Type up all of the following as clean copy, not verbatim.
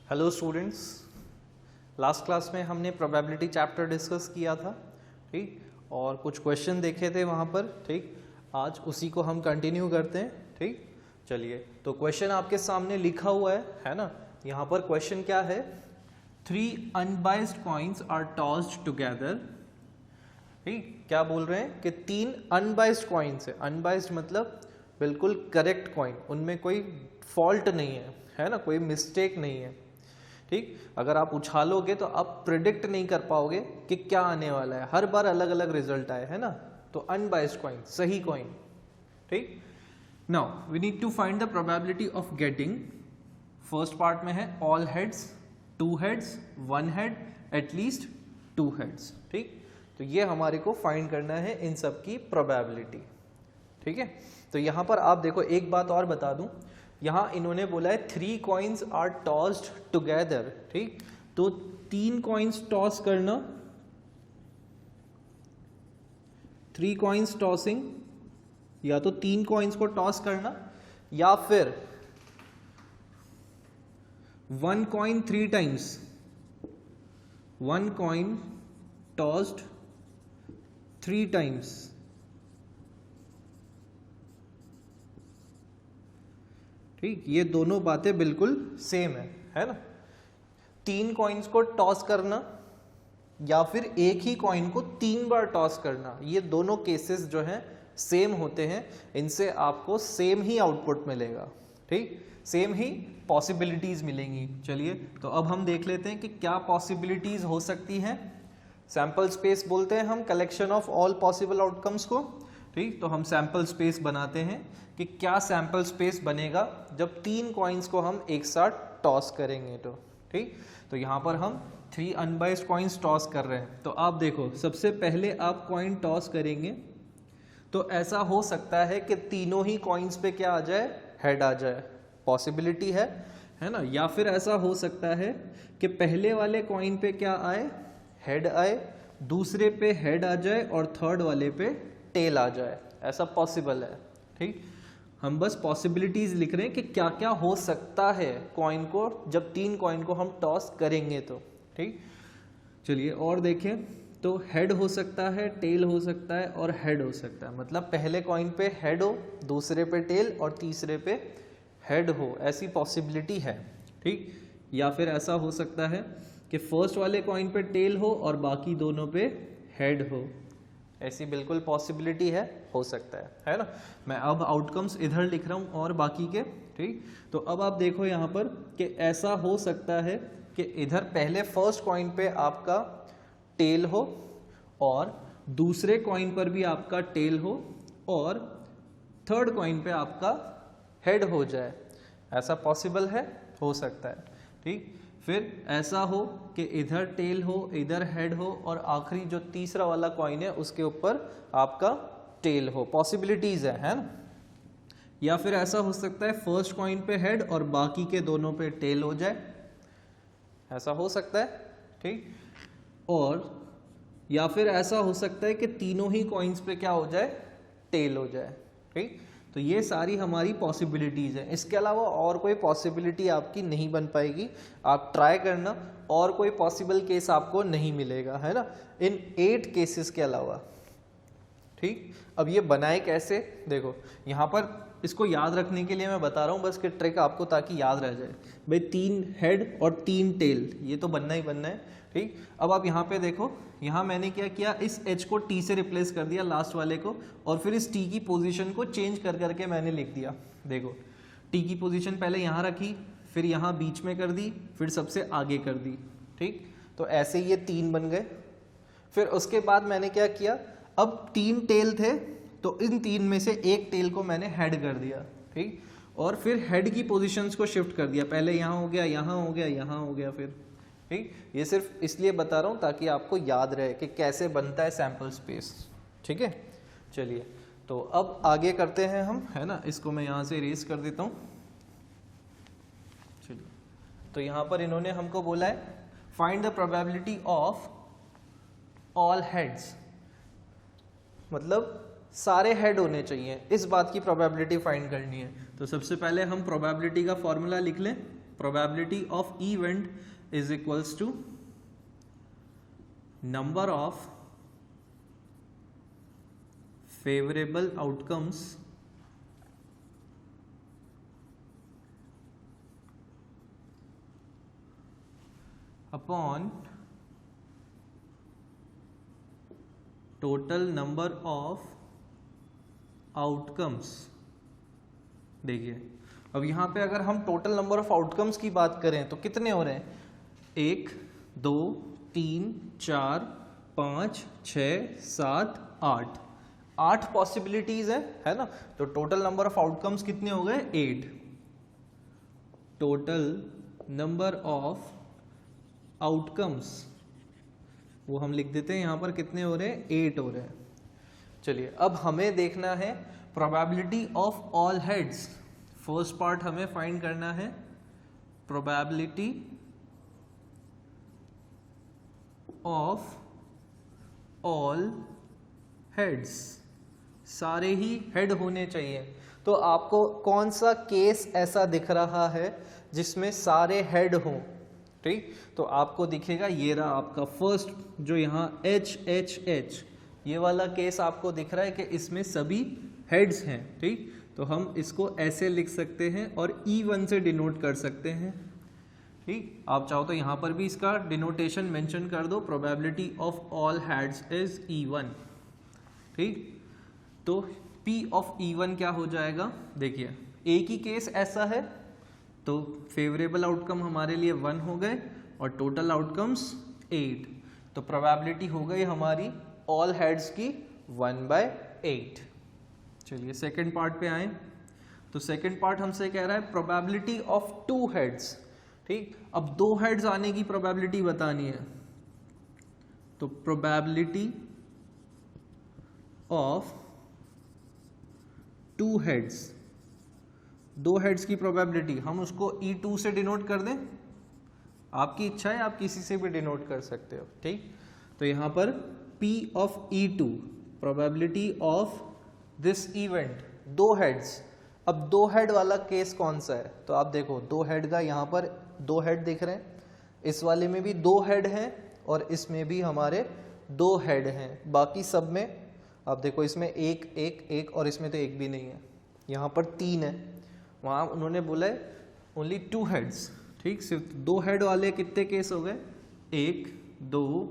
Hello students, last class में हमने probability chapter discuss किया था, ठीक, और कुछ क्वेश्चन देखे थे वहाँ पर, ठीक। आज उसी को हम कंटिन्यू करते हैं, ठीक। चलिए, तो क्वेश्चन आपके सामने लिखा हुआ है ना। यहाँ पर क्वेश्चन क्या है, 3 unbiased coins are tossed together, ठीक। क्या बोल रहे हैं कि 3 अनबाइस्ड कॉइन्स है। अनबाइस्ड मतलब बिल्कुल करेक्ट कॉइन, उनमें कोई फॉल्ट नहीं है ना, कोई मिस्टेक नहीं है, ठीक। अगर आप उछालोगे तो आप प्रिडिक्ट नहीं कर पाओगे कि क्या आने वाला है, हर बार अलग अलग रिजल्ट आए, है ना। तो अनबाइस्ड कॉइन, सही कॉइन, ठीक। Now we need to find the probability of getting, first part में है all heads, 2 heads, 1 head, at least 2 heads, ठीक। तो ये हमारे को फाइंड करना है इन सब की प्रोबेबिलिटी, ठीक है। तो यहाँ पर आप देखो, एक बात और बता दूं, यहाँ इन्होंने बोला है 3 कॉइन्स आर टॉस्ड टुगेदर, ठीक। तो 3 कॉइन्स टॉस करना, 3 कॉइन्स टॉसिंग, या तो 3 कॉइन्स को टॉस करना, या फिर 1 coin 3 times, 1 coin tossed 3 times, ठीक। ये दोनों बातें बिल्कुल सेम है ना। 3 कॉइन्स को टॉस करना या फिर एक ही कॉइन को 3 बार टॉस करना, ये दोनों केसेस जो हैं सेम होते हैं, इनसे आपको सेम ही आउटपुट मिलेगा, ठीक, सेम ही पॉसिबिलिटीज मिलेंगी। चलिए, तो अब हम देख लेते हैं कि क्या पॉसिबिलिटीज हो सकती हैं। सैंपल स्पेस बोलते हैं हम collection of all possible outcomes को, ठीक। तो हम सैंपल स्पेस बनाते हैं कि क्या सैंपल स्पेस बनेगा जब 3 कॉइन्स को हम एक साथ टॉस करेंगे, तो ठीक। तो यहाँ पर हम 3 अनबाइस्ड कॉइन्स टॉस कर रहे हैं। तो आप देखो, सबसे पहले आप कॉइन टॉस करेंगे तो ऐसा हो सकता है कि तीनों ही कॉइन्स पे क्या आ जाए, हेड आ जाए, पॉसिबिलिटी है ना। या फिर ऐसा हो सकता है कि पहले वाले कॉइन पे क्या आए, हेड आए, दूसरे पे हेड आ जाए और थर्ड वाले पे टेल आ जाए, ऐसा पॉसिबल है, ठीक। हम बस पॉसिबिलिटीज लिख रहे हैं कि क्या क्या हो सकता है कॉइन को जब 3 कॉइन को हम टॉस करेंगे, तो ठीक। चलिए और देखें, तो हेड हो सकता है, टेल हो सकता है और हेड हो सकता है, मतलब पहले कॉइन पे हेड हो, दूसरे पे टेल और तीसरे पे हेड हो, ऐसी पॉसिबिलिटी है, ठीक। या फिर ऐसा हो सकता है कि फर्स्ट वाले कॉइन पे टेल हो और बाकी दोनों पे हेड हो, ऐसी बिल्कुल पॉसिबिलिटी हो सकता है ना। मैं अब आउटकम्स इधर लिख रहा हूँ और बाकी के, ठीक। तो अब आप देखो यहाँ पर कि ऐसा हो सकता है कि इधर पहले फर्स्ट कॉइन पे आपका टेल हो और दूसरे कॉइन पर भी आपका टेल हो और थर्ड कॉइन पे आपका हेड हो जाए, ऐसा पॉसिबल हो सकता है, ठीक। फिर ऐसा हो कि इधर टेल हो, इधर हेड हो और आखिरी जो तीसरा वाला कॉइन है उसके ऊपर आपका टेल हो, पॉसिबिलिटीज है ना। या फिर ऐसा हो सकता है फर्स्ट कॉइन पे हेड और बाकी के दोनों पे टेल हो जाए, ऐसा हो सकता है, ठीक। और या फिर ऐसा हो सकता है कि तीनों ही कॉइन्स पे क्या हो जाए, टेल हो जाए, ठीक। तो ये सारी हमारी पॉसिबिलिटीज़ हैं, इसके अलावा और कोई पॉसिबिलिटी आपकी नहीं बन पाएगी। आप ट्राई करना, और कोई पॉसिबल केस आपको नहीं मिलेगा, है ना, इन 8 केसेस के अलावा, ठीक। अब ये बनाए कैसे, देखो यहाँ पर इसको याद रखने के लिए मैं बता रहा हूँ बस कि ट्रिक आपको, ताकि याद रह जाए भाई, 3 हेड और 3 टेल, ये तो बनना ही बनना है, ठीक। अब आप यहाँ पे देखो, यहाँ मैंने क्या किया, इस h को t से रिप्लेस कर दिया लास्ट वाले को, और फिर इस t की पोजीशन को चेंज कर करके मैंने लिख दिया। देखो t की पोजीशन पहले यहाँ रखी, फिर यहाँ बीच में कर दी, फिर सबसे आगे कर दी, ठीक। तो ऐसे ये 3 बन गए। फिर उसके बाद मैंने क्या किया, अब 3 टेल थे तो इन 3 में से एक टेल को मैंने हेड कर दिया, ठीक। और फिर हेड की पोजीशंस को शिफ्ट कर दिया, पहले यहाँ हो गया, यहाँ हो गया, यहाँ हो गया, फिर, ठीक। ये सिर्फ इसलिए बता रहा हूँ ताकि आपको याद रहे कि कैसे बनता है सैंपल स्पेस, ठीक है। चलिए, तो अब आगे करते हैं हम, है ना। इसको मैं यहाँ से इरेज कर देता हूँ। चलिए, तो यहाँ पर इन्होंने हमको बोला है find the probability of all heads, मतलब सारे हेड होने चाहिए, इस बात की प्रोबेबिलिटी फाइंड करनी है। तो सबसे पहले हम प्रोबेबिलिटी का फॉर्मूला लिख लें, probability of event is equals to number of favourable outcomes upon total number of outcomes. देखिए अब यहाँ पे अगर हम टोटल नंबर ऑफ आउटकम्स की बात करें तो कितने हो रहे हैं? 1 2 3 4 5 6 7 8 8 पॉसिबिलिटीज है ना। तो टोटल नंबर ऑफ आउटकम्स कितने हो गए? 8। टोटल नंबर ऑफ आउटकम्स वो हम लिख देते हैं यहाँ पर कितने हो रहे हैं? 8 हो रहे हैं। चलिए अब हमें देखना है probability of all heads. First part हमें फाइंड करना है प्रोबेबिलिटी ऑफ ऑल हेड्स। सारे ही हेड होने चाहिए। तो आपको कौन सा केस ऐसा दिख रहा है जिसमें सारे हेड हों? ठीक, तो आपको दिखेगा ये रहा आपका फर्स्ट जो यहाँ HHH ये वाला केस आपको दिख रहा है कि इसमें सभी हेड्स हैं। ठीक, तो हम इसको ऐसे लिख सकते हैं और E1 से डिनोट कर सकते हैं। ठीक, आप चाहो तो यहाँ पर भी इसका डिनोटेशन मेंशन कर दो, probability of all heads is E1। ठीक, तो P ऑफ E1 क्या हो जाएगा? देखिए एक ही केस ऐसा है तो फेवरेबल आउटकम हमारे लिए 1 हो गए और टोटल आउटकम्स 8। तो प्रोबेबिलिटी हो गई हमारी ऑल हेड्स की 1/8। चलिए सेकंड पार्ट पे आए। तो सेकंड पार्ट हमसे कह रहा है प्रोबेबिलिटी ऑफ 2 हेड्स। ठीक, अब 2 हेड्स आने की प्रोबेबिलिटी बतानी है। तो प्रोबेबिलिटी ऑफ 2 हेड्स, 2 हेड्स की प्रोबेबिलिटी हम उसको E2 से डिनोट कर दें। आपकी इच्छा है, आप किसी से भी डिनोट कर सकते हो। ठीक, तो यहाँ पर P of E2 probability of this event 2 heads. अब 2 हेड वाला केस कौन सा है? तो आप देखो 2 हेड का यहाँ पर 2 हेड दिख रहे हैं, इस वाले में भी 2 हेड हैं और इसमें भी हमारे 2 हेड हैं। बाकी सब में आप देखो इसमें 1 1 1 और इसमें तो 1 भी नहीं है। यहाँ पर 3 है, वहाँ उन्होंने बोला है ओनली 2 हेड्स। ठीक, सिर्फ 2 हेड वाले कितने केस हो गए? 1 2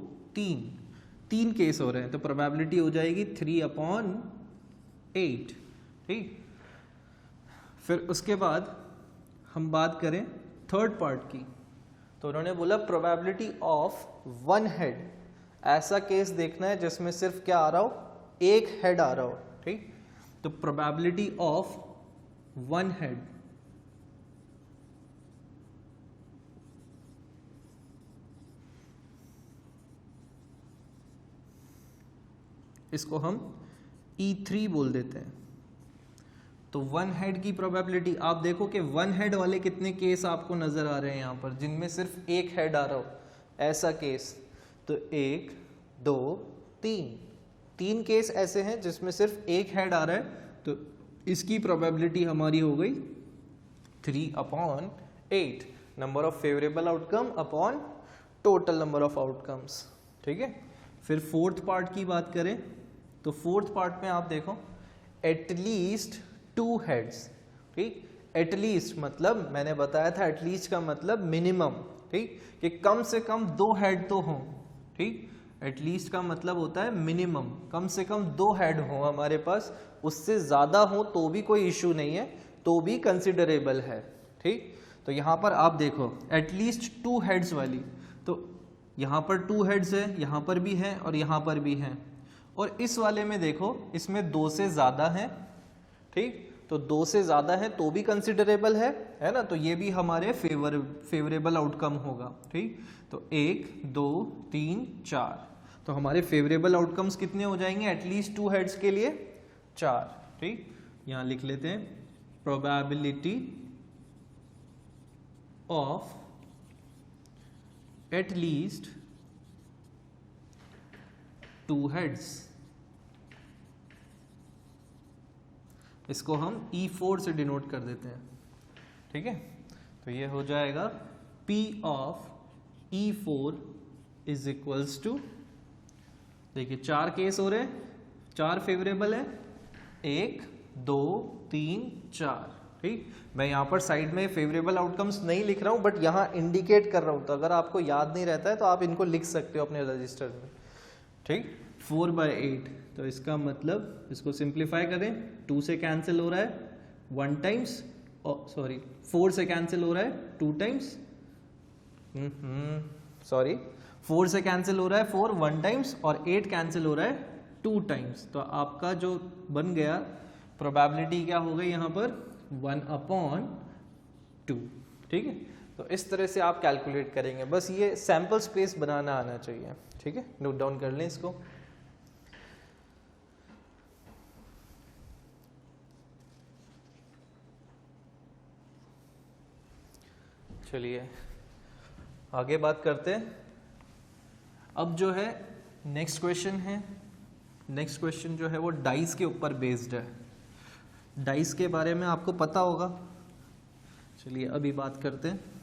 3 केस हो रहे हैं। तो प्रोबेबिलिटी हो जाएगी 3/8। ठीक, फिर उसके बाद हम बात करें थर्ड पार्ट की। तो उन्होंने बोला प्रोबेबिलिटी ऑफ 1 हेड। ऐसा केस देखना है जिसमें सिर्फ क्या आ रहा हो? 1 हेड आ रहा हो। ठीक, तो प्रोबेबिलिटी ऑफ 1 हेड इसको हम E3 बोल देते हैं। तो 1 हेड की प्रोबेबिलिटी आप देखो कि 1 हेड वाले कितने केस आपको नजर आ रहे हैं यहाँ पर जिनमें सिर्फ 1 हेड आ रहा हो, ऐसा केस। तो 1 2 3 केस ऐसे हैं जिसमें सिर्फ 1 हेड आ रहा है। तो इसकी प्रोबेबिलिटी हमारी हो गई 3/8, number of favourable outcome upon total number of outcomes. ठीक है, फिर फोर्थ पार्ट की बात करें तो फोर्थ पार्ट में आप देखो एटलीस्ट 2 हेड्स। ठीक, एटलीस्ट मतलब मैंने बताया था एटलीस्ट का मतलब मिनिमम। ठीक, कि कम से कम 2 हेड तो हों। ठीक, एटलीस्ट का मतलब होता है मिनिमम, कम से कम 2 हेड हो हमारे पास। उससे ज़्यादा हो तो भी कोई इशू नहीं है, तो भी कंसिडरेबल है। ठीक, तो यहाँ पर आप देखो एटलीस्ट 2 हेड्स वाली, तो यहाँ पर 2 हेड्स है, यहाँ पर भी है और यहाँ पर भी है। और इस वाले में देखो इसमें 2 से ज़्यादा है। ठीक, तो 2 से ज़्यादा है तो भी कंसिडरेबल है ना। तो ये भी हमारे फेवरेबल आउटकम होगा। ठीक, तो 1 2 3 4, तो हमारे फेवरेबल आउटकम्स कितने हो जाएंगे एटलीस्ट 2 हेड्स के लिए? 4। ठीक, यहाँ लिख लेते हैं प्रोबेबिलिटी ऑफ एटलीस्ट 2 हेड्स, इसको हम E4 से डिनोट कर देते हैं। ठीक है, तो ये हो जाएगा P of E4 is equals to, देखिए 4 केस हो रहे हैं, 4 फेवरेबल है, 1 2 3 4, ठीक। मैं यहाँ पर साइड में फेवरेबल आउटकम्स नहीं लिख रहा हूँ, बट यहाँ इंडिकेट कर रहा हूँ, तो अगर आपको याद नहीं रहता है तो आप इनको लिख सकते हो अपने रजिस्टर में, ठीक। 4/8, तो इसका मतलब इसको सिंप्लीफाई करें, 2 से कैंसिल हो रहा है 1 टाइम्स, सॉरी 4 से कैंसिल हो रहा है 2 टाइम्स, सॉरी 4 से कैंसिल हो रहा है 4 1 टाइम्स, और 8 कैंसिल हो रहा है 2 टाइम्स। तो आपका जो बन गया प्रोबेबिलिटी क्या हो गई यहाँ पर 1/2, ठीक है। तो इस तरह से आप कैलकुलेट करेंगे, बस ये सैंपल स्पेस बनाना आना चाहिए, ठीक है। नोट डाउन कर लें इसको। चलिए आगे बात करते हैं। अब जो है नेक्स्ट क्वेश्चन है, नेक्स्ट क्वेश्चन जो है वो डाइस के ऊपर बेस्ड है। डाइस के बारे में आपको पता होगा, चलिए अभी बात करते हैं।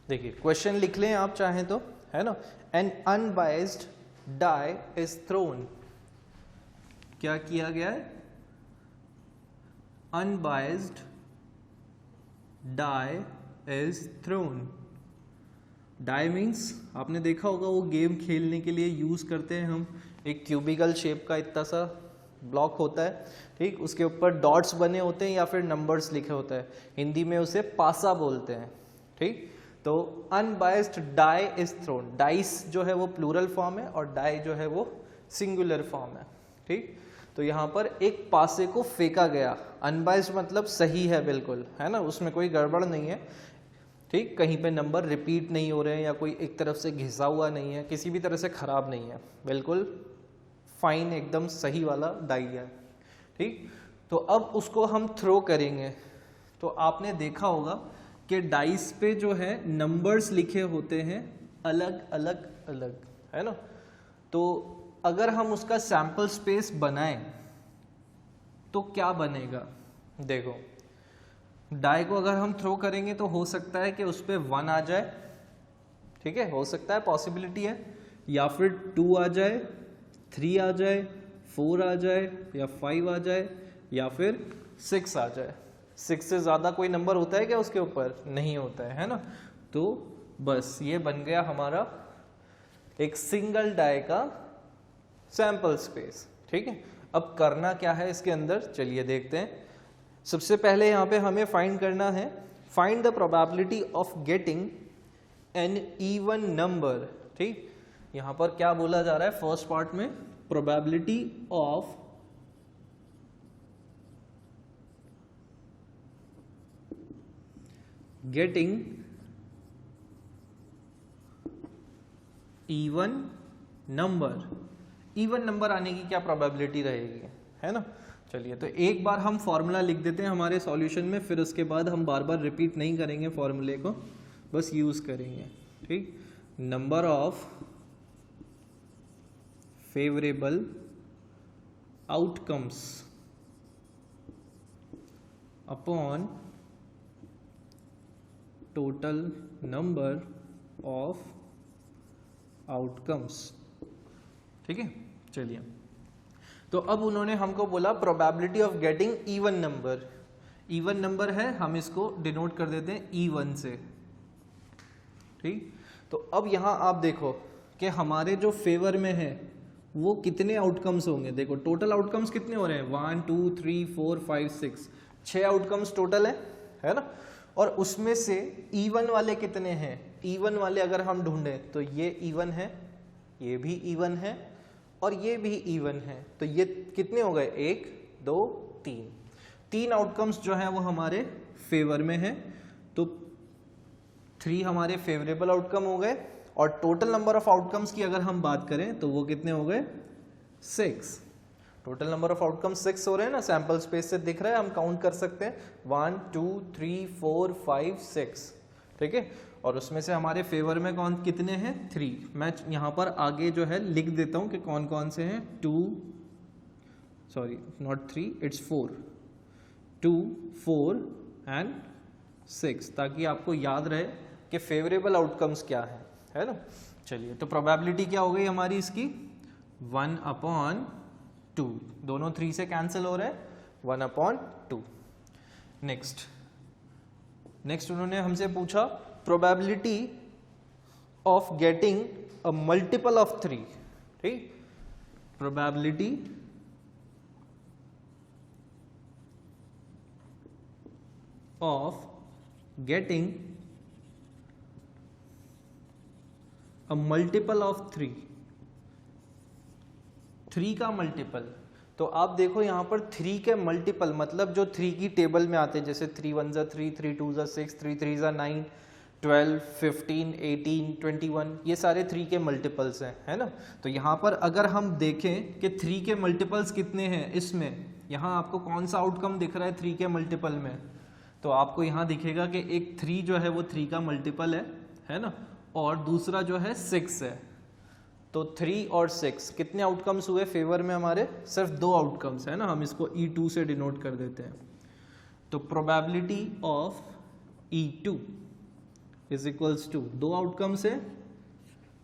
देखिए क्वेश्चन लिख लें आप चाहें तो, है ना। An unbiased die is thrown, क्या किया गया है, unbiased die is thrown. Die means आपने देखा होगा वो गेम खेलने के लिए यूज करते हैं हम, एक क्यूबिकल शेप का इतना सा ब्लॉक होता है, ठीक, उसके ऊपर डॉट्स बने होते हैं या फिर नंबर्स लिखे होते हैं, हिंदी में उसे पासा बोलते हैं, ठीक। तो unbiased die is thrown, dice जो है वो प्लूरल फॉर्म है और डाई जो है वो सिंगुलर फॉर्म है, ठीक। तो यहाँ पर एक पासे को फेंका गया, अनबाइज्ड मतलब सही है बिल्कुल, है ना, उसमें कोई गड़बड़ नहीं है, ठीक, कहीं पे नंबर रिपीट नहीं हो रहे हैं या कोई एक तरफ से घिसा हुआ नहीं है, किसी भी तरह से खराब नहीं है, बिल्कुल फाइन एकदम सही वाला डाई है, ठीक। तो अब उसको हम थ्रो करेंगे, तो आपने देखा होगा कि डाइस पे जो है नंबर्स लिखे होते हैं अलग अलग अलग, है ना। तो अगर हम उसका सैंपल स्पेस बनाएं तो क्या बनेगा, देखो डाई को अगर हम थ्रो करेंगे तो हो सकता है कि उस पर 1 आ जाए, ठीक है, हो सकता है, पॉसिबिलिटी है, या फिर 2 आ जाए, 3 आ जाए, 4 आ जाए, या 5 आ जाए, या फिर 6 आ जाए। 6 से ज़्यादा कोई नंबर होता है क्या उसके ऊपर, नहीं होता है ना। तो बस ये बन गया हमारा एक सिंगल डाई का सैंपल स्पेस, ठीक है। अब करना क्या है इसके अंदर, चलिए देखते हैं। सबसे पहले यहाँ पे हमें फाइंड करना है, find the probability of getting an even number, ठीक। यहाँ पर क्या बोला जा रहा है फर्स्ट पार्ट में, probability of getting even number, even number आने की क्या प्रोबेबिलिटी रहेगी, है ना। चलिए तो एक बार हम फॉर्मूला लिख देते हैं हमारे सॉल्यूशन में, फिर उसके बाद हम बार बार रिपीट नहीं करेंगे फॉर्मूले को, बस यूज करेंगे, ठीक। Number of favourable outcomes upon total number of outcomes, ठीक है। चलिए तो अब उन्होंने हमको बोला probability of getting even number, even number है, हम इसको डिनोट कर देते हैं E1 से, ठीक। तो अब यहां आप देखो कि हमारे जो फेवर में है वो कितने आउटकम्स होंगे, देखो टोटल आउटकम्स कितने हो रहे हैं, 1 2 3 4 5 6, 6 आउटकम्स टोटल है ना। और उसमें से E1 वाले कितने हैं, E1 वाले अगर हम ढूंढें तो ये E1 है, ये भी E1 है, और ये भी E1 है, तो ये कितने हो गए, 1 2 3, 3 आउटकम्स जो हैं वो हमारे फेवर में है, तो 3 हमारे फेवरेबल आउटकम हो गए, और टोटल नंबर ऑफ आउटकम्स की अगर हम बात करें तो वो कितने हो गए, 6। टोटल नंबर ऑफ आउटकम्स 6 हो रहे हैं ना, सैंपल स्पेस से दिख रहा है, हम काउंट कर सकते हैं 1 2 3 4 5 6, ठीक है। और उसमें से हमारे फेवर में कौन कितने हैं 3। मैं यहाँ पर आगे जो है लिख देता हूँ कि कौन कौन से हैं 2 सॉरी नॉट 3 इट्स 4 2 4 एंड 6, ताकि आपको याद रहे कि फेवरेबल आउटकम्स क्या है ना। चलिए तो प्रोबेबिलिटी क्या हो गई हमारी इसकी 1/2, दोनों 3 से कैंसिल हो रहे हैं 1/2। नेक्स्ट उन्होंने हमसे पूछा probability of getting a multiple of 3, ठीक, probability of getting a multiple of 3 का मल्टीपल। तो आप देखो यहाँ पर 3 के मल्टीपल मतलब जो 3 की टेबल में आते हैं, जैसे 3 1 3, 3 2 6, 3 3 9, 12 15 18 21, ये सारे 3 के मल्टीपल्स हैं, है ना। तो यहाँ पर अगर हम देखें कि 3 के मल्टीपल्स कितने हैं, इसमें यहाँ आपको कौन सा आउटकम दिख रहा है 3 के मल्टीपल में, तो आपको यहाँ दिखेगा कि एक 3 जो है वो 3 का मल्टीपल है ना, और दूसरा जो है 6 है। तो 3 और 6 कितने आउटकम्स हुए फेवर में हमारे, सिर्फ 2 आउटकम्स है ना, हम इसको E2 से डिनोट कर देते हैं। तो probability of E2 is equals to 2 outcomes है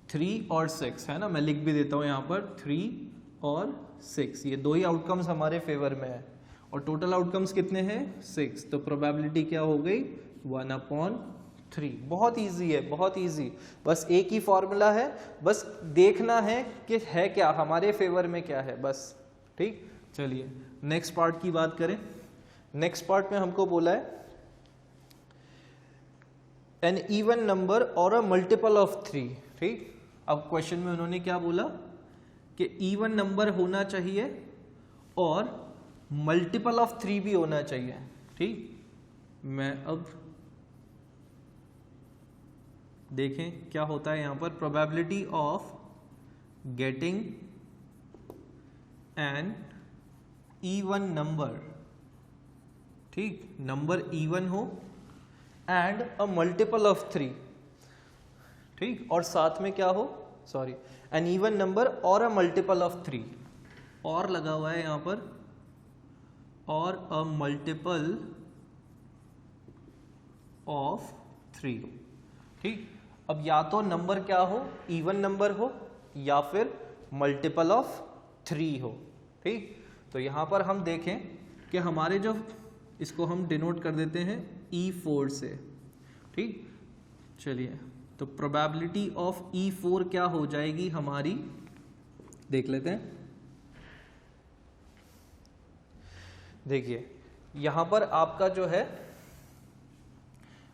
3 और 6, है ना, मैं लिख भी देता हूँ यहाँ पर 3 और 6, ये 2 ही आउटकम्स हमारे फेवर में है, और टोटल आउटकम्स कितने हैं 6। तो प्रोबेबिलिटी क्या हो गई 1/3। बहुत इजी है, बहुत इजी, बस एक ही फॉर्मूला है, बस देखना है कि है क्या हमारे फेवर में क्या है बस, ठीक। चलिए नेक्स्ट पार्ट की बात करें। नेक्स्ट पार्ट में हमको बोला है एन इवन नंबर और अ मल्टीपल ऑफ 3, ठीक। अब क्वेश्चन में उन्होंने क्या बोला कि इवन नंबर होना चाहिए और मल्टीपल ऑफ 3 भी होना चाहिए, ठीक। मैं अब देखें क्या होता है यहाँ पर, probability of getting an even number, ठीक, नंबर इवन हो एंड अ मल्टीपल ऑफ 3, ठीक, और साथ में क्या हो, सॉरी, एन इवन नंबर और अ मल्टीपल ऑफ 3, और लगा हुआ है यहाँ पर, और अ मल्टीपल ऑफ 3, ठीक। अब या तो नंबर क्या हो, इवन नंबर हो, या फिर मल्टीपल ऑफ 3 हो, ठीक। तो यहाँ पर हम देखें कि हमारे जो, इसको हम डिनोट कर देते हैं E4 से, ठीक। चलिए तो प्रोबेबिलिटी ऑफ E4 क्या हो जाएगी हमारी, देख लेते हैं। देखिए यहाँ पर आपका जो है,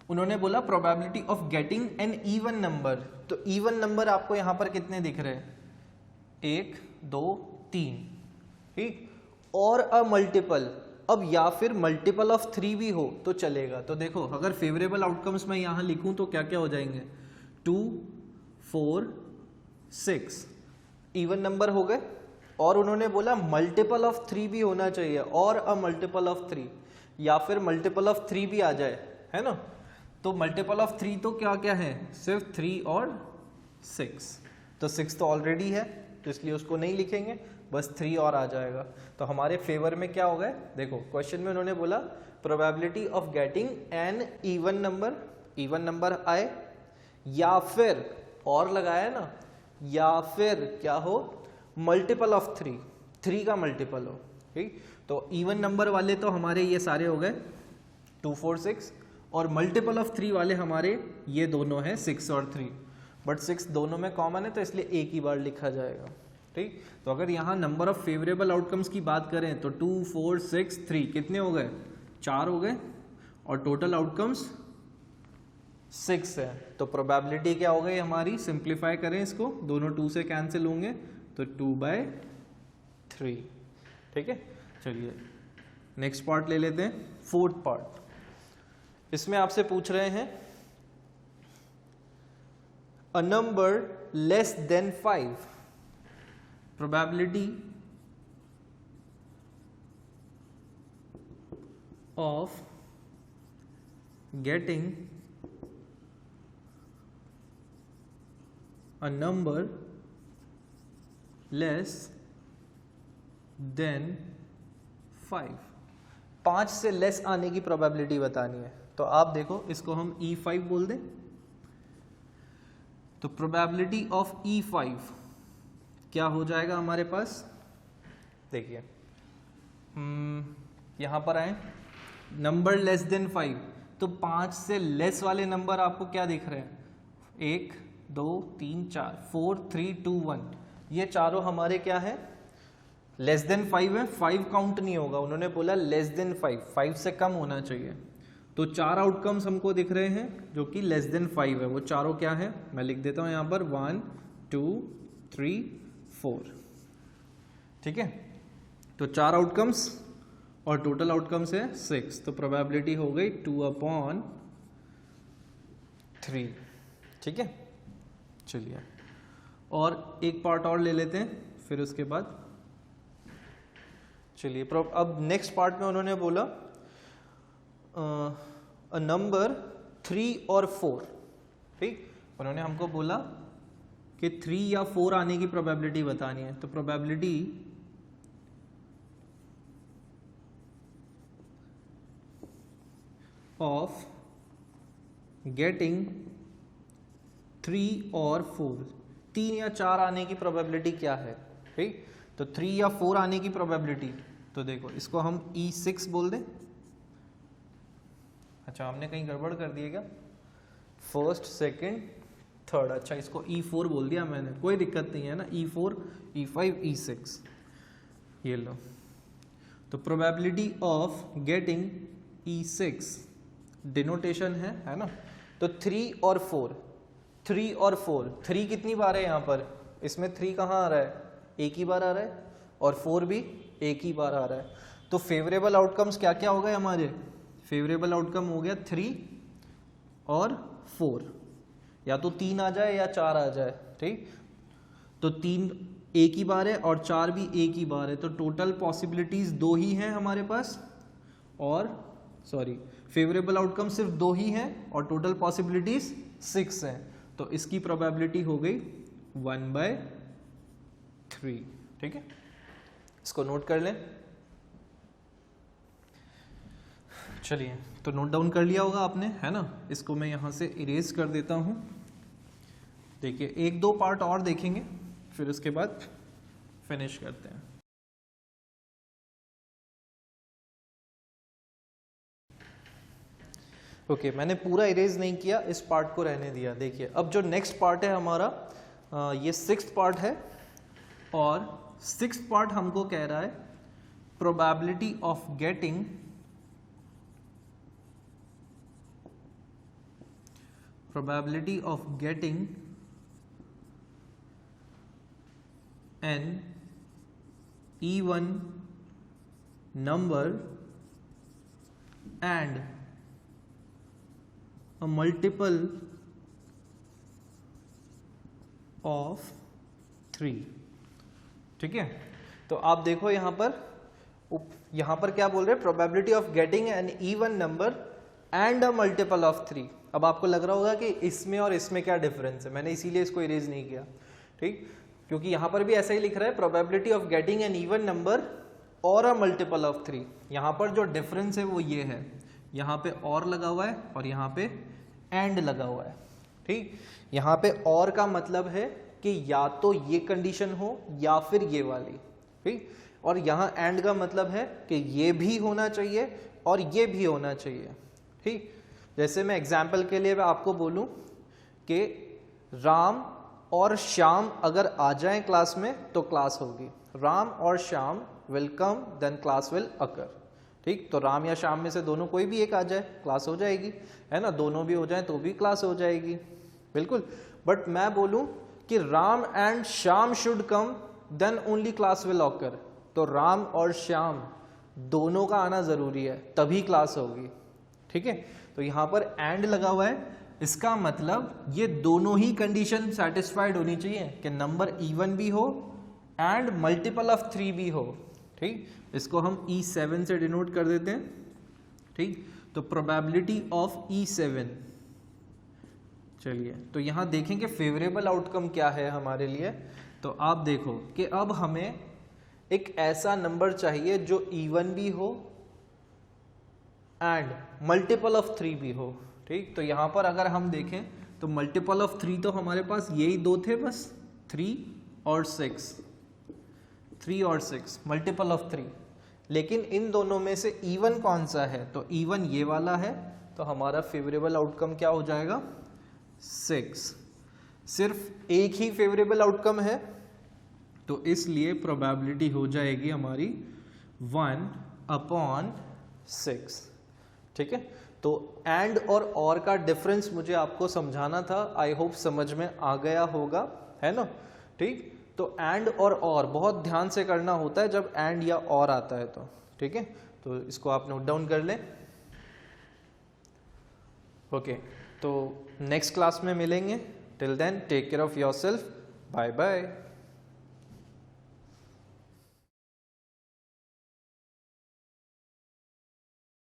उन्होंने बोला probability of getting an even number, तो इवन नंबर आपको यहाँ पर कितने दिख रहे हैं 1 2 3, ठीक, और अ मल्टीपल, अब या फिर मल्टीपल ऑफ 3 भी हो तो चलेगा। तो देखो अगर फेवरेबल आउटकम्स मैं यहाँ लिखूं तो क्या क्या हो जाएंगे 2 4 6 इवन नंबर हो गए, और उन्होंने बोला मल्टीपल ऑफ 3 भी होना चाहिए, और अ मल्टीपल ऑफ 3, या फिर मल्टीपल ऑफ 3 भी आ जाए, है ना। तो मल्टीपल ऑफ 3 तो क्या क्या है, सिर्फ 3 और 6, तो 6 तो ऑलरेडी है तो इसलिए उसको नहीं लिखेंगे, बस 3 और आ जाएगा। तो हमारे फेवर में क्या हो गए, देखो क्वेश्चन में उन्होंने बोला probability of getting an even number आए, या फिर और लगाया ना, या फिर क्या हो मल्टीपल ऑफ 3 का मल्टीपल हो, ठीक। तो इवन नंबर वाले तो हमारे ये सारे हो गए 2 4 6, और मल्टीपल ऑफ 3 वाले हमारे ये दोनों हैं 6 और 3, बट 6 दोनों में कॉमन है तो इसलिए एक ही बार लिखा जाएगा, ठीक। तो अगर यहाँ नंबर ऑफ फेवरेबल आउटकम्स की बात करें तो 2 4 6 3 कितने हो गए 4 हो गए, और टोटल आउटकम्स 6 है। तो प्रोबेबिलिटी क्या हो गई हमारी, सिंप्लीफाई करें इसको, दोनों 2 से कैंसिल होंगे तो 2/3, ठीक है। चलिए नेक्स्ट पार्ट ले लेते हैं, फोर्थ पार्ट। इसमें आपसे पूछ रहे हैं a number less than 5, probability of getting a number less than 5, 5 से लेस आने की प्रोबेबिलिटी बतानी है। तो आप देखो इसको हम E5 बोल दें, तो प्रोबेबिलिटी ऑफ E5 क्या हो जाएगा हमारे पास, देखिए यहां पर आए नंबर लेस देन 5, तो 5 से लेस वाले नंबर आपको क्या दिख रहे हैं, 1 2 3 4 4 3 2 1, ये चारों हमारे क्या है, लेस देन 5 है, 5 काउंट नहीं होगा, उन्होंने बोला लेस देन 5, 5 से कम होना चाहिए। तो 4 आउटकम्स हमको दिख रहे हैं जो कि लेस देन 5 है, वो चारों क्या है, मैं लिख देता हूं यहां पर 1 2 3 4, ठीक है। तो 4 आउटकम्स और टोटल आउटकम्स है 6, तो प्रोबेबिलिटी हो गई 2/3, ठीक है। चलिए और एक पार्ट और ले लेते हैं, फिर उसके बाद चलिए अब नेक्स्ट पार्ट में उन्होंने बोला अ नंबर 3 और 4, ठीक, उन्होंने हमको बोला कि 3 या 4 आने की प्रोबेबिलिटी बतानी है। तो प्रोबेबिलिटी ऑफ गेटिंग 3 और 4, 3 या 4 आने की प्रोबेबिलिटी क्या है, ठीक। तो 3 या 4 आने की प्रोबेबिलिटी, तो देखो इसको हम E6 बोल दें। अच्छा हमने कहीं गड़बड़ कर दिया क्या, फर्स्ट सेकंड थर्ड, अच्छा इसको E4 बोल दिया मैंने, कोई दिक्कत नहीं है ना, E4 E5 E6, ये लो। तो probability of getting E6 denotation है ना, तो 3 और 4, 3 और 4, 3 कितनी बार है यहाँ पर, इसमें 3 कहाँ आ रहा है, एक ही बार आ रहा है, और 4 भी एक ही बार आ रहा है। तो फेवरेबल आउटकम्स क्या क्या हो गए हमारे, फेवरेबल आउटकम हो गया 3 और 4, या तो 3 आ जाए या 4 आ जाए, ठीक। तो 3 एक ही बार है और 4 भी एक ही बार है, तो टोटल पॉसिबिलिटीज 2 ही हैं हमारे पास, और सॉरी फेवरेबल आउटकम सिर्फ 2 ही हैं और टोटल पॉसिबिलिटीज 6 हैं। तो इसकी प्रोबेबिलिटी हो गई 1/3, ठीक है। इसको नोट कर लें, चलिए तो नोट डाउन कर लिया होगा आपने, है ना। इसको मैं यहां से इरेज कर देता हूं। देखिए 1-2 पार्ट और देखेंगे, फिर उसके बाद फिनिश करते हैं। ओके मैंने पूरा इरेज नहीं किया, इस पार्ट को रहने दिया। देखिए अब जो नेक्स्ट पार्ट है हमारा, ये 6th पार्ट है, और 6th पार्ट हमको कह रहा है probability of getting an even number and a multiple of 3, ठीक है। तो आप देखो यहां पर क्या बोल रहे हैं, probability of getting an even number and a multiple of 3। अब आपको लग रहा होगा कि इसमें और इसमें क्या डिफरेंस है, मैंने इसीलिए इसको इरेज नहीं किया, ठीक, क्योंकि यहां पर भी ऐसा ही लिख रहा है probability of getting an even number और अ मल्टीपल ऑफ 3। यहां पर जो डिफरेंस है वो ये है, यहाँ पे और लगा हुआ है और यहाँ पे एंड लगा हुआ है, ठीक। यहाँ पे और का मतलब है कि या तो ये कंडीशन हो या फिर ये वाली, ठीक, और यहाँ एंड का मतलब है कि ये भी होना चाहिए और ये भी होना चाहिए, ठीक। जैसे मैं एग्जाम्पल के लिए आपको बोलूं कि राम और श्याम अगर आ जाएं क्लास में तो क्लास होगी, राम और Shyam will come then class will occur, ठीक। तो राम या श्याम में से दोनों कोई भी एक आ जाए क्लास हो जाएगी, है ना, दोनों भी हो जाए तो भी क्लास हो जाएगी, बिल्कुल। बट मैं बोलूं कि Ram and Shyam should come then only class will occur, तो राम और श्याम दोनों का आना जरूरी है तभी क्लास होगी, ठीक है। तो यहां पर एंड लगा हुआ है, इसका मतलब ये दोनों ही कंडीशन सेटिस्फाइड होनी चाहिए कि नंबर इवन भी हो एंड मल्टीपल ऑफ 3 भी हो, ठीक। इसको हम E7 से डिनोट कर देते हैं, ठीक। तो प्रोबेबिलिटी ऑफ E7, चलिए तो यहाँ देखें कि फेवरेबल आउटकम क्या है हमारे लिए। तो आप देखो कि अब हमें एक ऐसा नंबर चाहिए जो इवन भी हो एंड मल्टीपल ऑफ 3 भी हो, ठीक। तो यहाँ पर अगर हम देखें तो मल्टीपल ऑफ 3 तो हमारे पास यही दो थे बस, 3 और 6, 3 और 6 मल्टीपल ऑफ 3। लेकिन इन दोनों में से इवन कौन सा है, तो इवन ये वाला है। तो हमारा फेवरेबल आउटकम क्या हो जाएगा, 6। सिर्फ एक ही फेवरेबल आउटकम है, तो इसलिए प्रोबेबिलिटी हो जाएगी हमारी 1/6, ठीक है। तो एंड और का डिफरेंस मुझे आपको समझाना था, आई होप समझ में आ गया होगा, है ना, ठीक। तो एंड और बहुत ध्यान से करना होता है जब एंड या और आता है तो, ठीक है। तो इसको आप नोट डाउन कर लें। ओके, तो नेक्स्ट क्लास में मिलेंगे। Till then take care of yourself, bye bye.